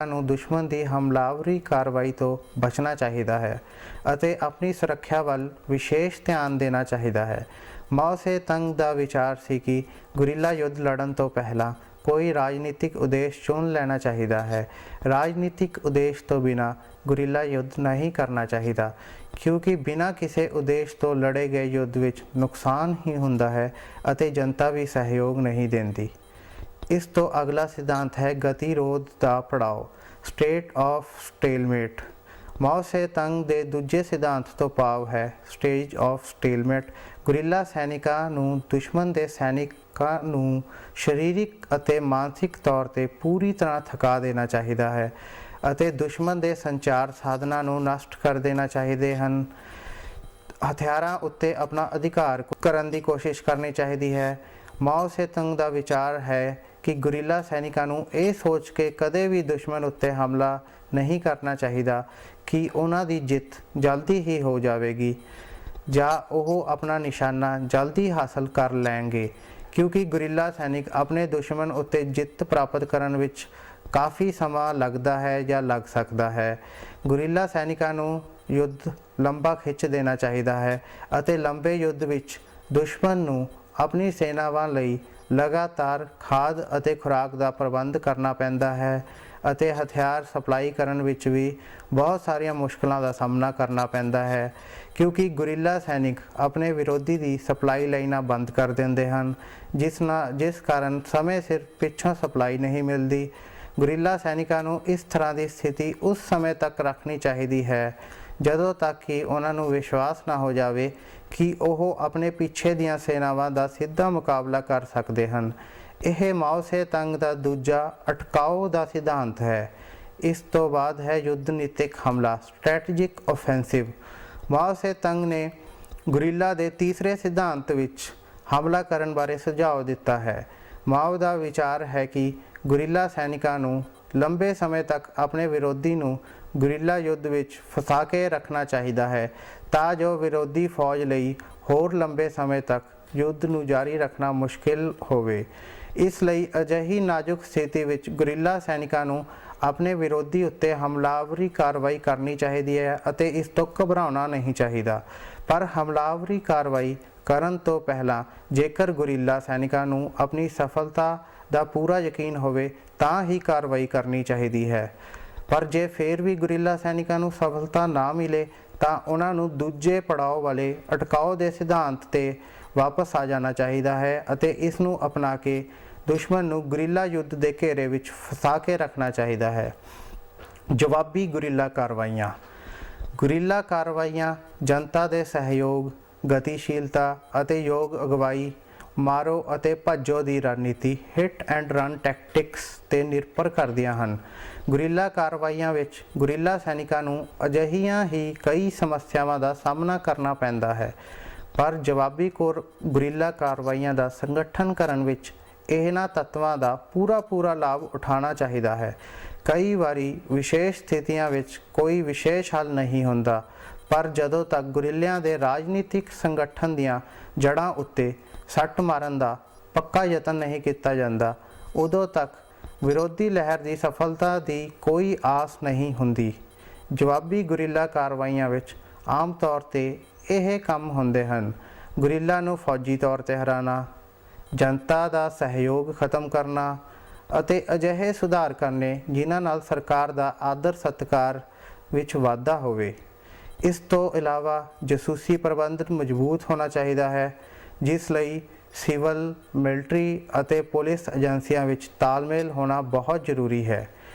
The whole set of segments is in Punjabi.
ਨੂੰ ਦੁਸ਼ਮਣ ਦੀ ਹਮਲਾਵਰੀ ਕਾਰਵਾਈ ਤੋਂ ਬਚਣਾ ਚਾਹੀਦਾ ਹੈ ਅਤੇ ਆਪਣੀ ਸੁਰੱਖਿਆ ਵੱਲ ਵਿਸ਼ੇਸ਼ ਧਿਆਨ ਦੇਣਾ ਚਾਹੀਦਾ ਹੈ। ਮਾਓ ਸੇ ਤੰਗ ਦਾ ਵਿਚਾਰ ਸੀ ਕਿ ਗੁਰੀਲਾ ਯੁੱਧ ਲੜਨ ਤੋਂ ਪਹਿਲਾਂ ਕੋਈ ਰਾਜਨੀਤਿਕ ਉਦੇਸ਼ ਚੁਣ ਲੈਣਾ ਚਾਹੀਦਾ ਹੈ। ਰਾਜਨੀਤਿਕ ਉਦੇਸ਼ ਤੋਂ ਬਿਨਾਂ ਗੁਰੀਲਾ ਯੁੱਧ ਨਹੀਂ ਕਰਨਾ ਚਾਹੀਦਾ, ਕਿਉਂਕਿ ਬਿਨਾਂ ਕਿਸੇ ਉਦੇਸ਼ ਤੋਂ ਲੜੇ ਗਏ ਯੁੱਧ ਵਿੱਚ ਨੁਕਸਾਨ ਹੀ ਹੁੰਦਾ ਹੈ ਅਤੇ ਜਨਤਾ ਵੀ ਸਹਿਯੋਗ ਨਹੀਂ ਦਿੰਦੀ। ਇਸ ਤੋਂ ਅਗਲਾ ਸਿਧਾਂਤ ਹੈ ਗਤੀਰੋਧ ਦਾ ਪੜਾਅ, ਸਟੇਟ ਆਫ ਸਟੇਲਮੇਟ। ਮਾਓ ਸੇ ਤੰਗ ਦੇ ਦੂਜੇ ਸਿਧਾਂਤ ਤੋਂ ਭਾਵ ਹੈ ਸਟੇਜ ਆਫ ਸਟੇਲਮੇਟ। ਗੁਰੀਲਾ ਸੈਨਿਕਾਂ ਨੂੰ ਦੁਸ਼ਮਣ ਦੇ ਸੈਨਿਕਾਂ ਨੂੰ ਸਰੀਰਕ ਅਤੇ ਮਾਨਸਿਕ ਤੌਰ 'ਤੇ ਪੂਰੀ ਤਰ੍ਹਾਂ ਥਕਾ ਦੇਣਾ ਚਾਹੀਦਾ ਹੈ ਅਤੇ ਦੁਸ਼ਮਣ ਦੇ ਸੰਚਾਰ ਸਾਧਨਾਂ ਨੂੰ ਨਸ਼ਟ ਕਰ ਦੇਣਾ ਚਾਹੀਦੇ ਹਨ। ਹਥਿਆਰਾਂ ਉੱਤੇ ਆਪਣਾ ਅਧਿਕਾਰ ਕਰਨ ਦੀ ਕੋਸ਼ਿਸ਼ ਕਰਨੀ ਚਾਹੀਦੀ ਹੈ। ਮਾਓ ਸੇ ਤੰਗ ਦਾ ਵਿਚਾਰ ਹੈ ਕਿ ਗੁਰੀਲਾ ਸੈਨਿਕਾਂ ਨੂੰ ਇਹ ਸੋਚ ਕੇ ਕਦੇ ਵੀ ਦੁਸ਼ਮਣ ਉੱਤੇ ਹਮਲਾ ਨਹੀਂ ਕਰਨਾ ਚਾਹੀਦਾ ਕਿ ਉਹਨਾਂ ਦੀ ਜਿੱਤ ਜਲਦੀ ਹੀ ਹੋ ਜਾਵੇਗੀ ਜਾਂ ਉਹ ਆਪਣਾ ਨਿਸ਼ਾਨਾ ਜਲਦੀ ਹਾਸਲ ਕਰ ਲੈਣਗੇ, ਕਿਉਂਕਿ ਗੁਰੀਲਾ ਸੈਨਿਕ ਆਪਣੇ ਦੁਸ਼ਮਣ ਉੱਤੇ ਜਿੱਤ ਪ੍ਰਾਪਤ ਕਰਨ ਵਿੱਚ ਕਾਫੀ ਸਮਾਂ ਲੱਗਦਾ ਹੈ ਜਾਂ ਲੱਗ ਸਕਦਾ ਹੈ। ਗੁਰੀਲਾ ਸੈਨਿਕਾਂ ਨੂੰ ਯੁੱਧ ਲੰਬਾ ਖਿੱਚ ਦੇਣਾ ਚਾਹੀਦਾ ਹੈ ਅਤੇ ਲੰਬੇ ਯੁੱਧ ਵਿੱਚ ਦੁਸ਼ਮਣ ਨੂੰ ਆਪਣੀ ਸੈਨਾਵਾਂ ਲਈ ਲਗਾਤਾਰ ਖਾਦ ਅਤੇ ਖੁਰਾਕ ਦਾ ਪ੍ਰਬੰਧ ਕਰਨਾ ਪੈਂਦਾ ਹੈ ਅਤੇ ਹਥਿਆਰ ਸਪਲਾਈ ਕਰਨ ਵਿੱਚ ਵੀ ਬਹੁਤ ਸਾਰੀਆਂ ਮੁਸ਼ਕਲਾਂ ਦਾ ਸਾਹਮਣਾ ਕਰਨਾ ਪੈਂਦਾ ਹੈ, ਕਿਉਂਕਿ ਗੁਰੀਲਾ ਸੈਨਿਕ ਆਪਣੇ ਵਿਰੋਧੀ ਦੀ ਸਪਲਾਈ ਲਾਈਨਾਂ ਬੰਦ ਕਰ ਦਿੰਦੇ ਹਨ, ਜਿਸ ਕਾਰਨ ਸਮੇਂ ਸਿਰ ਪਿੱਛੋਂ ਸਪਲਾਈ ਨਹੀਂ ਮਿਲਦੀ। ਗੁਰੀਲਾ ਸੈਨਿਕਾਂ ਨੂੰ ਇਸ ਤਰ੍ਹਾਂ ਦੀ ਸਥਿਤੀ ਉਸ ਸਮੇਂ ਤੱਕ ਰੱਖਣੀ ਚਾਹੀਦੀ ਹੈ ਜਦੋਂ ਤੱਕ ਕਿ ਉਹਨਾਂ ਨੂੰ ਵਿਸ਼ਵਾਸ ਨਾ ਹੋ ਜਾਵੇ ਕਿ ਉਹ ਆਪਣੇ ਪਿੱਛੇ ਦੀਆਂ ਸੈਨਾਵਾਂ ਦਾ ਸਿੱਧਾ ਮੁਕਾਬਲਾ ਕਰ ਸਕਦੇ ਹਨ। ਇਹ ਮਾਓ ਸੇ ਤੰਗ ਦਾ ਦੂਜਾ ਅਟਕਾਓ ਦਾ ਸਿਧਾਂਤ ਹੈ। ਇਸ ਤੋਂ ਬਾਅਦ ਹੈ ਯੁੱਧ ਨੀਤਿਕ ਹਮਲਾ, ਸਟ੍ਰੈਟੇਜਿਕ ਓਫੈਂਸਿਵ। ਮਾਓ ਸੇ ਤੰਗ ਨੇ ਗੁਰੀਲਾ ਦੇ ਤੀਸਰੇ ਸਿਧਾਂਤ ਵਿੱਚ ਹਮਲਾ ਕਰਨ ਬਾਰੇ ਸੁਝਾਅ ਦਿੱਤਾ ਹੈ। ਮਾਓ ਦਾ ਵਿਚਾਰ ਹੈ ਕਿ ਗੁਰੀਲਾ ਸੈਨਿਕਾਂ ਨੂੰ ਲੰਬੇ ਸਮੇਂ ਤੱਕ ਆਪਣੇ ਵਿਰੋਧੀ ਨੂੰ ਗੁਰੀਲਾ ਯੁੱਧ ਵਿੱਚ ਫਸਾ ਕੇ ਰੱਖਣਾ ਚਾਹੀਦਾ ਹੈ ਤਾਂ ਜੋ ਵਿਰੋਧੀ ਫੌਜ ਲਈ ਹੋਰ ਲੰਬੇ ਸਮੇਂ ਤੱਕ ਯੁੱਧ ਨੂੰ ਜਾਰੀ ਰੱਖਣਾ ਮੁਸ਼ਕਿਲ ਹੋਵੇ। ਇਸ ਲਈ ਅਜਿਹੀ ਨਾਜ਼ੁਕ ਸਥਿਤੀ ਵਿੱਚ ਗੁਰੀਲਾ ਸੈਨਿਕਾਂ ਨੂੰ ਆਪਣੇ ਵਿਰੋਧੀ ਉੱਤੇ ਹਮਲਾਵਰੀ ਕਾਰਵਾਈ ਕਰਨੀ ਚਾਹੀਦੀ ਹੈ ਅਤੇ ਇਸ ਤੋਂ ਘਬਰਾਉਣਾ ਨਹੀਂ ਚਾਹੀਦਾ। ਪਰ ਹਮਲਾਵਰੀ ਕਾਰਵਾਈ ਕਰਨ ਤੋਂ ਪਹਿਲਾਂ ਜੇਕਰ ਗੁਰੀਲਾ ਸੈਨਿਕਾਂ ਨੂੰ ਆਪਣੀ ਸਫਲਤਾ ਦਾ ਪੂਰਾ ਯਕੀਨ ਹੋਵੇ ਤਾਂ ਹੀ ਕਾਰਵਾਈ ਕਰਨੀ ਚਾਹੀਦੀ ਹੈ। ਪਰ ਜੇ ਫਿਰ ਵੀ ਗੁਰੀਲਾ ਸੈਨਿਕਾਂ ਨੂੰ ਸਫਲਤਾ ਨਾ ਮਿਲੇ ਤਾਂ ਉਹਨਾਂ ਨੂੰ ਦੂਜੇ ਪੜਾਅ ਵਾਲੇ ਅਟਕਾਓ ਦੇ ਸਿਧਾਂਤ 'ਤੇ ਵਾਪਸ ਆ ਜਾਣਾ ਚਾਹੀਦਾ ਹੈ ਅਤੇ ਇਸ ਨੂੰ ਅਪਣਾ ਕੇ ਦੁਸ਼ਮਣ ਨੂੰ ਗੁਰੀਲਾ ਯੁੱਧ ਦੇ ਘੇਰੇ ਵਿੱਚ ਫਸਾ ਕੇ ਰੱਖਣਾ ਚਾਹੀਦਾ ਹੈ। ਜਵਾਬੀ ਗੁਰੀਲਾ ਕਾਰਵਾਈਆਂ। ਗੁਰੀਲਾ ਕਾਰਵਾਈਆਂ ਜਨਤਾ ਦੇ ਸਹਿਯੋਗ, ਗਤੀਸ਼ੀਲਤਾ ਅਤੇ ਯੋਗ ਅਗਵਾਈ, ਮਾਰੋ ਅਤੇ ਭੱਜੋ ਦੀ ਰਣਨੀਤੀ, ਹਿੱਟ ਐਂਡ ਰਨ ਟੈਕਟਿਕਸ 'ਤੇ ਨਿਰਭਰ ਕਰਦੀਆਂ ਹਨ। ਗੁਰੀਲਾ ਕਾਰਵਾਈਆਂ ਵਿੱਚ ਗੁਰੀਲਾ ਸੈਨਿਕਾਂ ਨੂੰ ਅਜਿਹੀਆਂ ਹੀ ਕਈ ਸਮੱਸਿਆਵਾਂ ਦਾ ਸਾਹਮਣਾ ਕਰਨਾ ਪੈਂਦਾ ਹੈ, ਪਰ ਜਵਾਬੀ ਗੁਰੀਲਾ ਕਾਰਵਾਈਆਂ ਦਾ ਸੰਗਠਨ ਕਰਨ ਵਿੱਚ ਇਹਨਾਂ ਤੱਤਾਂ ਦਾ ਪੂਰਾ ਲਾਭ ਉਠਾਉਣਾ ਚਾਹੀਦਾ ਹੈ। ਕਈ ਵਾਰੀ ਵਿਸ਼ੇਸ਼ ਸਥਿਤੀਆਂ ਵਿੱਚ ਕੋਈ ਵਿਸ਼ੇਸ਼ ਹੱਲ ਨਹੀਂ ਹੁੰਦਾ, ਪਰ ਜਦੋਂ ਤੱਕ ਗੁਰੀਲਿਆਂ ਦੇ ਰਾਜਨੀਤਿਕ ਸੰਗਠਨ ਦੀਆਂ ਜੜ੍ਹਾਂ ਉੱਤੇ ਸੱਟ ਮਾਰਨ ਦਾ ਪੱਕਾ ਯਤਨ ਨਹੀਂ ਕੀਤਾ ਜਾਂਦਾ, ਉਦੋਂ ਤੱਕ ਵਿਰੋਧੀ ਲਹਿਰ ਦੀ ਸਫਲਤਾ ਦੀ ਕੋਈ ਆਸ ਨਹੀਂ ਹੁੰਦੀ। ਜਵਾਬੀ ਗੁਰੀਲਾ ਕਾਰਵਾਈਆਂ ਵਿੱਚ ਆਮ ਤੌਰ 'ਤੇ ਇਹ ਕੰਮ ਹੁੰਦੇ ਹਨ: ਗੁਰੀਲਾ ਨੂੰ ਫੌਜੀ ਤੌਰ 'ਤੇ ਹਰਾਉਣਾ, ਜਨਤਾ ਦਾ ਸਹਿਯੋਗ ਖਤਮ ਕਰਨਾ ਅਤੇ ਅਜਿਹੇ ਸੁਧਾਰ ਕਰਨੇ ਜਿਨ੍ਹਾਂ ਨਾਲ ਸਰਕਾਰ ਦਾ ਆਦਰ ਸਤਿਕਾਰ ਵਿੱਚ ਵਾਧਾ ਹੋਵੇ। ਇਸ ਤੋਂ ਇਲਾਵਾ ਜਾਸੂਸੀ ਪ੍ਰਬੰਧ ਮਜ਼ਬੂਤ ਹੋਣਾ ਚਾਹੀਦਾ ਹੈ, ਜਿਸ ਲਈ ਸਿਵਲ, ਮਿਲਟਰੀ ਅਤੇ ਪੁਲਿਸ ਏਜੰਸੀਆਂ ਵਿੱਚ ਤਾਲਮੇਲ ਹੋਣਾ ਬਹੁਤ ਜ਼ਰੂਰੀ ਹੈ।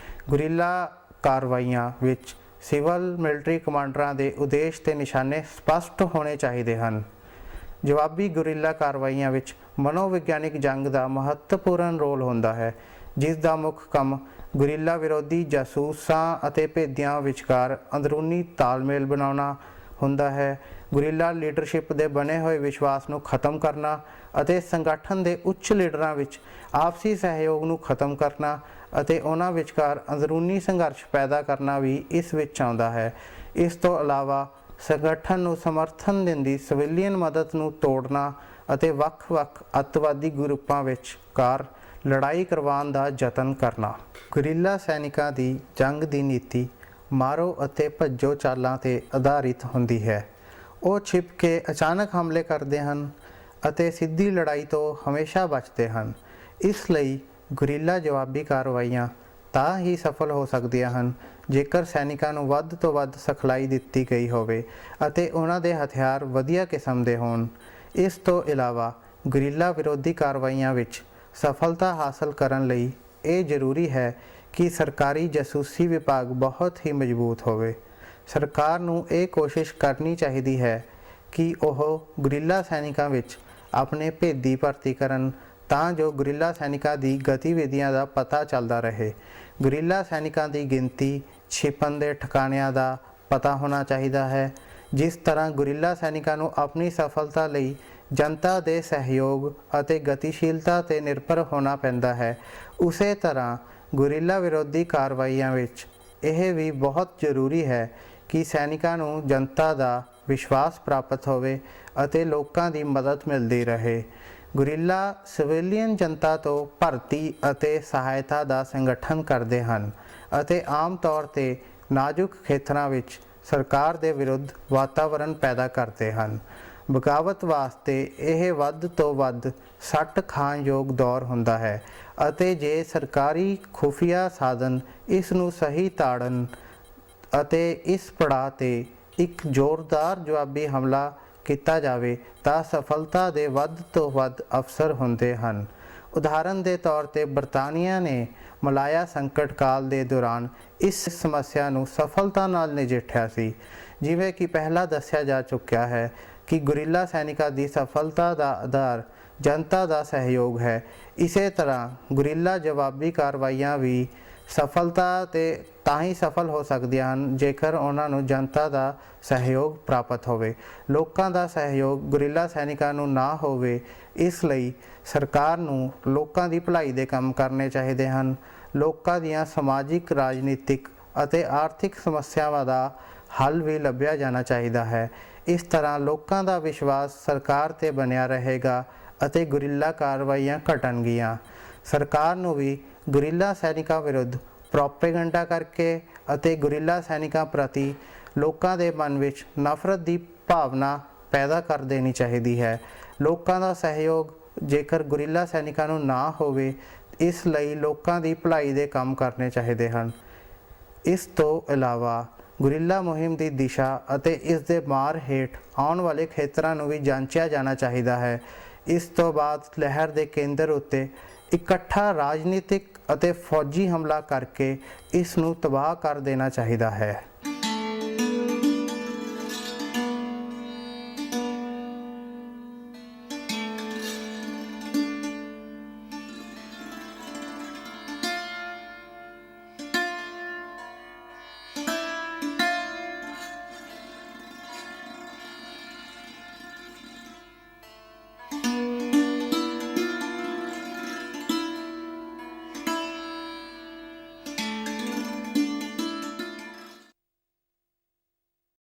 ਗੁਰੀਲਾ ਕਾਰਵਾਈਆਂ ਵਿੱਚ ਸਿਵਲ ਮਿਲਟਰੀ ਕਮਾਂਡਰਾਂ ਦੇ ਉਦੇਸ਼ ਤੇ ਨਿਸ਼ਾਨੇ ਸਪਸ਼ਟ ਹੋਣੇ ਚਾਹੀਦੇ ਹਨ। ਜਵਾਬੀ ਗੁਰੀਲਾ ਕਾਰਵਾਈਆਂ ਵਿੱਚ ਮਨੋਵਿਗਿਆਨਿਕ ਜੰਗ ਦਾ ਮਹੱਤਵਪੂਰਨ ਰੋਲ ਹੁੰਦਾ ਹੈ, ਜਿਸ ਦਾ ਮੁੱਖ ਕੰਮ ਗੁਰੀਲਾ ਵਿਰੋਧੀ ਜਾਸੂਸਾਂ ਅਤੇ ਭੇਦੀਆਂ ਵਿਚਕਾਰ ਅੰਦਰੂਨੀ ਤਾਲਮੇਲ ਬਣਾਉਣਾ ਹੁੰਦਾ ਹੈ। ਗੁਰੀਲਾ ਲੀਡਰਸ਼ਿਪ ਦੇ ਬਣੇ ਹੋਏ ਵਿਸ਼ਵਾਸ ਨੂੰ ਖਤਮ ਕਰਨਾ ਅਤੇ ਸੰਗਠਨ ਦੇ ਉੱਚ ਲੀਡਰਾਂ ਵਿੱਚ ਆਪਸੀ ਸਹਿਯੋਗ ਨੂੰ ਖਤਮ ਕਰਨਾ ਅਤੇ ਉਹਨਾਂ ਵਿਚਕਾਰ ਅੰਦਰੂਨੀ ਸੰਘਰਸ਼ ਪੈਦਾ ਕਰਨਾ ਵੀ ਇਸ ਵਿੱਚ ਆਉਂਦਾ ਹੈ। ਇਸ ਤੋਂ ਇਲਾਵਾ ਸੰਗਠਨ ਨੂੰ ਸਮਰਥਨ ਦਿੰਦੀ ਸਿਵਿਲੀਅਨ ਮਦਦ ਨੂੰ ਤੋੜਨਾ ਅਤੇ ਵੱਖ-ਵੱਖ ਅੱਤਵਾਦੀ ਗਰੁੱਪਾਂ ਵਿਚਕਾਰ ਲੜਾਈ ਕਰਵਾਉਣ ਦਾ ਯਤਨ ਕਰਨਾ। ਗੁਰੀਲਾ ਸੈਨਿਕਾਂ ਦੀ ਜੰਗ ਦੀ ਨੀਤੀ ਮਾਰੋ ਅਤੇ ਭੱਜੋ ਚਾਲਾਂ 'ਤੇ ਆਧਾਰਿਤ ਹੁੰਦੀ ਹੈ। ਉਹ ਛਿਪ ਕੇ ਅਚਾਨਕ ਹਮਲੇ ਕਰਦੇ ਹਨ ਅਤੇ ਸਿੱਧੀ ਲੜਾਈ ਤੋਂ ਹਮੇਸ਼ਾ ਬਚਦੇ ਹਨ। ਇਸ ਲਈ ਗੁਰੀਲਾ ਜਵਾਬੀ ਕਾਰਵਾਈਆਂ ਤਾਂ ਹੀ ਸਫਲ ਹੋ ਸਕਦੀਆਂ ਹਨ ਜੇਕਰ ਸੈਨਿਕਾਂ ਨੂੰ ਵੱਧ ਤੋਂ ਵੱਧ ਸਿਖਲਾਈ ਦਿੱਤੀ ਗਈ ਹੋਵੇ ਅਤੇ ਉਹਨਾਂ ਦੇ ਹਥਿਆਰ ਵਧੀਆ ਕਿਸਮ ਦੇ ਹੋਣ। ਇਸ ਤੋਂ ਇਲਾਵਾ ਗੁਰੀਲਾ ਵਿਰੋਧੀ ਕਾਰਵਾਈਆਂ ਵਿੱਚ ਸਫਲਤਾ ਹਾਸਲ ਕਰਨ ਲਈ ਇਹ ਜ਼ਰੂਰੀ ਹੈ ਕਿ ਸਰਕਾਰੀ ਜਾਸੂਸੀ ਵਿਭਾਗ ਬਹੁਤ ਹੀ ਮਜ਼ਬੂਤ ਹੋਵੇ। ਸਰਕਾਰ ਨੂੰ ਇਹ ਕੋਸ਼ਿਸ਼ ਕਰਨੀ ਚਾਹੀਦੀ ਹੈ ਕਿ ਉਹ ਗੁਰੀਲਾ ਸੈਨਿਕਾਂ ਵਿੱਚ ਆਪਣੇ ਭੇਦੀ ਭਰਤੀ ਕਰਨ ਤਾਂ ਜੋ ਗੁਰੀਲਾ ਸੈਨਿਕਾਂ ਦੀ ਗਤੀਵਿਧੀਆਂ ਦਾ ਪਤਾ ਚੱਲਦਾ ਰਹੇ। ਗੁਰੀਲਾ ਸੈਨਿਕਾਂ ਦੀ ਗਿਣਤੀ, ਛਿਪਣ ਦੇ ਠਿਕਾਣਿਆਂ ਦਾ ਪਤਾ ਹੋਣਾ ਚਾਹੀਦਾ ਹੈ। ਜਿਸ ਤਰ੍ਹਾਂ ਗੁਰੀਲਾ ਸੈਨਿਕਾਂ ਨੂੰ ਆਪਣੀ ਸਫਲਤਾ ਲਈ ਜਨਤਾ ਦੇ ਸਹਿਯੋਗ ਅਤੇ ਗਤੀਸ਼ੀਲਤਾ 'ਤੇ ਨਿਰਭਰ ਹੋਣਾ ਪੈਂਦਾ ਹੈ, ਉਸੇ ਤਰ੍ਹਾਂ ਗੁਰੀਲਾ ਵਿਰੋਧੀ ਕਾਰਵਾਈਆਂ ਵਿੱਚ ਇਹ ਵੀ ਬਹੁਤ ਜ਼ਰੂਰੀ ਹੈ ਕਿ ਸੈਨਿਕਾਂ ਨੂੰ ਜਨਤਾ ਦਾ ਵਿਸ਼ਵਾਸ ਪ੍ਰਾਪਤ ਹੋਵੇ ਅਤੇ ਲੋਕਾਂ ਦੀ ਮਦਦ ਮਿਲਦੀ ਰਹੇ। ਗੁਰੀਲਾ ਸਿਵਿਲੀਅਨ ਜਨਤਾ ਤੋਂ ਭਰਤੀ ਅਤੇ ਸਹਾਇਤਾ ਦਾ ਸੰਗਠਨ ਕਰਦੇ ਹਨ ਅਤੇ ਆਮ ਤੌਰ 'ਤੇ ਨਾਜ਼ੁਕ ਖੇਤਰਾਂ ਵਿੱਚ ਸਰਕਾਰ ਦੇ ਵਿਰੁੱਧ ਵਾਤਾਵਰਣ ਪੈਦਾ ਕਰਦੇ ਹਨ। ਬਗਾਵਤ ਵਾਸਤੇ ਇਹ ਵੱਧ ਤੋਂ ਵੱਧ ਸੱਟ ਖਾਣਯੋਗ ਦੌਰ ਹੁੰਦਾ ਹੈ ਅਤੇ ਜੇ ਸਰਕਾਰੀ ਖੁਫੀਆ ਸਾਧਨ ਇਸ ਨੂੰ ਸਹੀ ਤਾੜਨ ਅਤੇ ਇਸ ਪੜਾਅ 'ਤੇ ਇੱਕ ਜ਼ੋਰਦਾਰ ਜਵਾਬੀ ਹਮਲਾ ਕੀਤਾ ਜਾਵੇ ਤਾਂ ਸਫਲਤਾ ਦੇ ਵੱਧ ਤੋਂ ਵੱਧ ਅਵਸਰ ਹੁੰਦੇ ਹਨ। ਉਦਾਹਰਨ ਦੇ ਤੌਰ 'ਤੇ ਬਰਤਾਨੀਆ ਨੇ ਮਲਾਇਆ ਸੰਕਟ ਕਾਲ ਦੇ ਦੌਰਾਨ ਇਸ ਸਮੱਸਿਆ ਨੂੰ ਸਫਲਤਾ ਨਾਲ ਨਜਿੱਠਿਆ ਸੀ। ਜਿਵੇਂ ਕਿ ਪਹਿਲਾਂ ਦੱਸਿਆ ਜਾ ਚੁੱਕਿਆ ਹੈ ਕਿ ਗੁਰੀਲਾ ਸੈਨਿਕਾਂ ਦੀ ਸਫਲਤਾ ਦਾ ਆਧਾਰ ਜਨਤਾ ਦਾ ਸਹਿਯੋਗ ਹੈ। ਇਸੇ ਤਰ੍ਹਾਂ ਗੁਰੀਲਾ ਜਵਾਬੀ ਕਾਰਵਾਈਆਂ ਵੀ ਸਫਲਤਾ ਤੇ ਤਾਂ ਹੀ ਸਫਲ ਹੋ ਸਕਦੀਆਂ ਹਨ ਜੇਕਰ ਉਹਨਾਂ ਨੂੰ ਜਨਤਾ ਦਾ ਸਹਿਯੋਗ ਪ੍ਰਾਪਤ ਹੋਵੇ। ਲੋਕਾਂ ਦਾ ਸਹਿਯੋਗ ਗੁਰੀਲਾ ਸੈਨਿਕਾਂ ਨੂੰ ਨਾ ਹੋਵੇ, ਇਸ ਲਈ ਸਰਕਾਰ ਨੂੰ ਲੋਕਾਂ ਦੀ ਭਲਾਈ ਦੇ ਕੰਮ ਕਰਨੇ ਚਾਹੀਦੇ ਹਨ। ਲੋਕਾਂ ਦੀਆਂ ਸਮਾਜਿਕ, ਰਾਜਨੀਤਿਕ ਅਤੇ ਆਰਥਿਕ ਸਮੱਸਿਆਵਾਂ ਦਾ ਹੱਲ ਵੀ ਲੱਭਿਆ ਜਾਣਾ ਚਾਹੀਦਾ ਹੈ। ਇਸ ਤਰ੍ਹਾਂ ਲੋਕਾਂ ਦਾ ਵਿਸ਼ਵਾਸ ਸਰਕਾਰ 'ਤੇ ਬਣਿਆ ਰਹੇਗਾ ਅਤੇ ਗੁਰੀਲਾ ਕਾਰਵਾਈਆਂ ਘਟਣਗੀਆਂ। ਸਰਕਾਰ ਨੂੰ ਵੀ ਗੁਰੀਲਾ ਸੈਨਿਕਾਂ ਵਿਰੁੱਧ ਪ੍ਰੋਪੇਗੈਂਡਾ ਕਰਕੇ ਅਤੇ ਗੁਰੀਲਾ ਸੈਨਿਕਾਂ ਪ੍ਰਤੀ ਲੋਕਾਂ ਦੇ ਮਨ ਵਿੱਚ ਨਫ਼ਰਤ ਦੀ ਭਾਵਨਾ ਪੈਦਾ ਕਰ ਦੇਣੀ ਚਾਹੀਦੀ ਹੈ। ਲੋਕਾਂ ਦਾ ਸਹਿਯੋਗ ਜੇਕਰ ਗੁਰੀਲਾ ਸੈਨਿਕਾਂ ਨੂੰ ਨਾ ਹੋਵੇ, ਇਸ ਲਈ ਲੋਕਾਂ ਦੀ ਭਲਾਈ ਦੇ ਕੰਮ ਕਰਨੇ ਚਾਹੀਦੇ ਹਨ। ਇਸ ਤੋਂ ਇਲਾਵਾ ਗੁਰੀਲਾ ਮੁਹਿੰਮ ਦੀ ਦਿਸ਼ਾ ਅਤੇ ਇਸ ਦੇ ਮਾਰ ਹੇਠ ਆਉਣ ਵਾਲੇ ਖੇਤਰਾਂ ਨੂੰ ਵੀ ਜਾਂਚਿਆ ਜਾਣਾ ਚਾਹੀਦਾ ਹੈ। ਇਸ ਤੋਂ ਬਾਅਦ ਲਹਿਰ ਦੇ ਕੇਂਦਰ ਉੱਤੇ ਇਕੱਠਾ ਰਾਜਨੀਤਿਕ ਅਤੇ ਫੌਜੀ ਹਮਲਾ ਕਰਕੇ ਇਸ ਨੂੰ ਤਬਾਹ ਕਰ ਦੇਣਾ ਚਾਹੀਦਾ ਹੈ।